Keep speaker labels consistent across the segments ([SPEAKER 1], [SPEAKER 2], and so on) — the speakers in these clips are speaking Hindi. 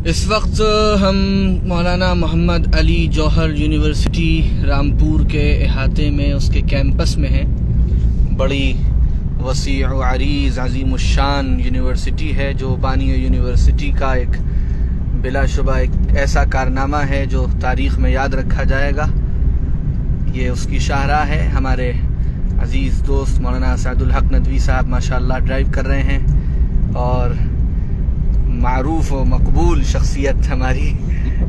[SPEAKER 1] इस वक्त हम मौलाना मोहम्मद अली जौहर यूनिवर्सिटी रामपुर के अहाते में उसके कैंपस में हैं। बड़ी वसी व अरीज़ अज़ीमुश्शान यूनिवर्सिटी है जो बानी यूनिवर्सिटी का एक बिलाशुबा एक ऐसा कारनामा है जो तारीख़ में याद रखा जाएगा। ये उसकी शाहराह है। हमारे अज़ीज़ दोस्त मौलाना सादुल हक नदवी साहब माशाअल्लाह ड्राइव कर रहे हैं और मारूफ व मकबूल शख्सियत हमारी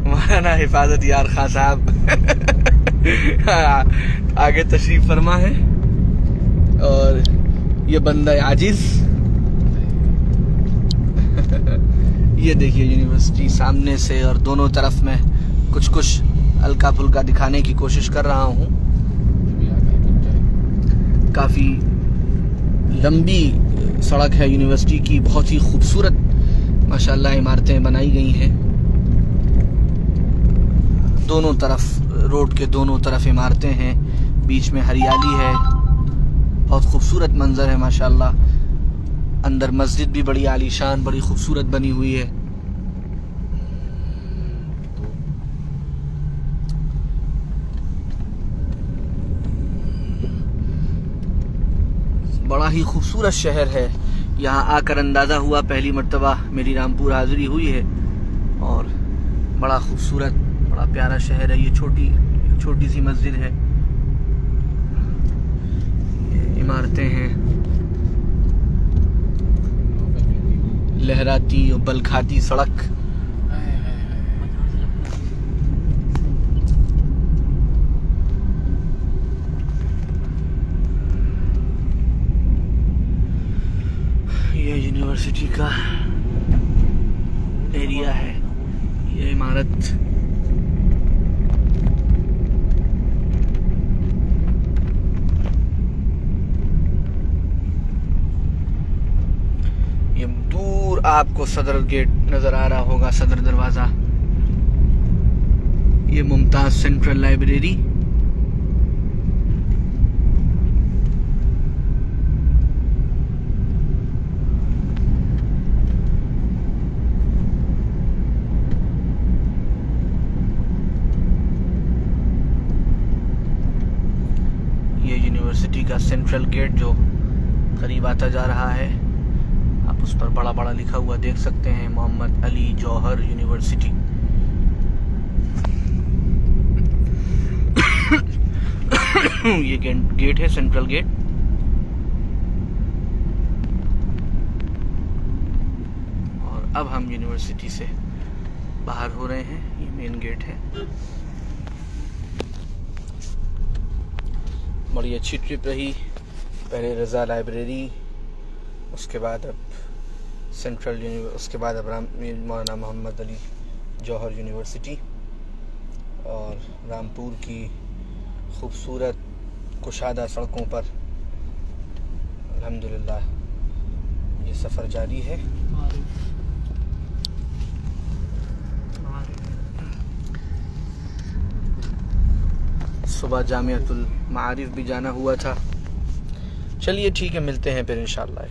[SPEAKER 1] मौलाना हिफाजत यार खां साहब आगे तशरीफ़ फरमा है। और ये बंदा आजिज़ ये देखिए यूनिवर्सिटी सामने से और दोनों तरफ में कुछ कुछ हल्का फुल्का दिखाने की कोशिश कर रहा हूँ। काफ़ी लंबी सड़क है यूनिवर्सिटी की, बहुत ही खूबसूरत माशाल्लाह इमारतें बनाई गई हैं। दोनों तरफ रोड के दोनों तरफ इमारतें हैं, बीच में हरियाली है, बहुत खूबसूरत मंजर है माशाल्लाह। अंदर मस्जिद भी बड़ी आलीशान बड़ी खूबसूरत बनी हुई है। बड़ा ही खूबसूरत शहर है। यहाँ आकर अंदाज़ा हुआ पहली मर्तबा मेरी रामपुर हाज़िरी हुई है और बड़ा खूबसूरत बड़ा प्यारा शहर है। ये छोटी सी मस्जिद है, ये इमारतें हैं लहराती और बलखाती सड़क। ये यूनिवर्सिटी का एरिया है, ये इमारत ये दूर आपको सदर गेट नजर आ रहा होगा, सदर दरवाजा। ये मुमताज सेंट्रल लाइब्रेरी, यूनिवर्सिटी का सेंट्रल गेट जो करीब आता जा रहा है। आप उस पर बड़ा बड़ा लिखा हुआ देख सकते हैं, मोहम्मद अली जौहर यूनिवर्सिटी। ये गेट है, सेंट्रल गेट। और अब हम यूनिवर्सिटी से बाहर हो रहे हैं, ये मेन गेट है। बड़ी अच्छी ट्रिप रही। पहले रज़ा लाइब्रेरी, उसके बाद अब सेंट्रल उसके बाद अब मौलाना मोहम्मद अली जौहर यूनिवर्सिटी और रामपुर की खूबसूरत कुशादा सड़कों पर अल्हम्दुलिल्लाह ये सफ़र जारी है। सुबह जामियातुल मारिफ भी जाना हुआ था। चलिए ठीक है, मिलते हैं फिर इंशाअल्लाह।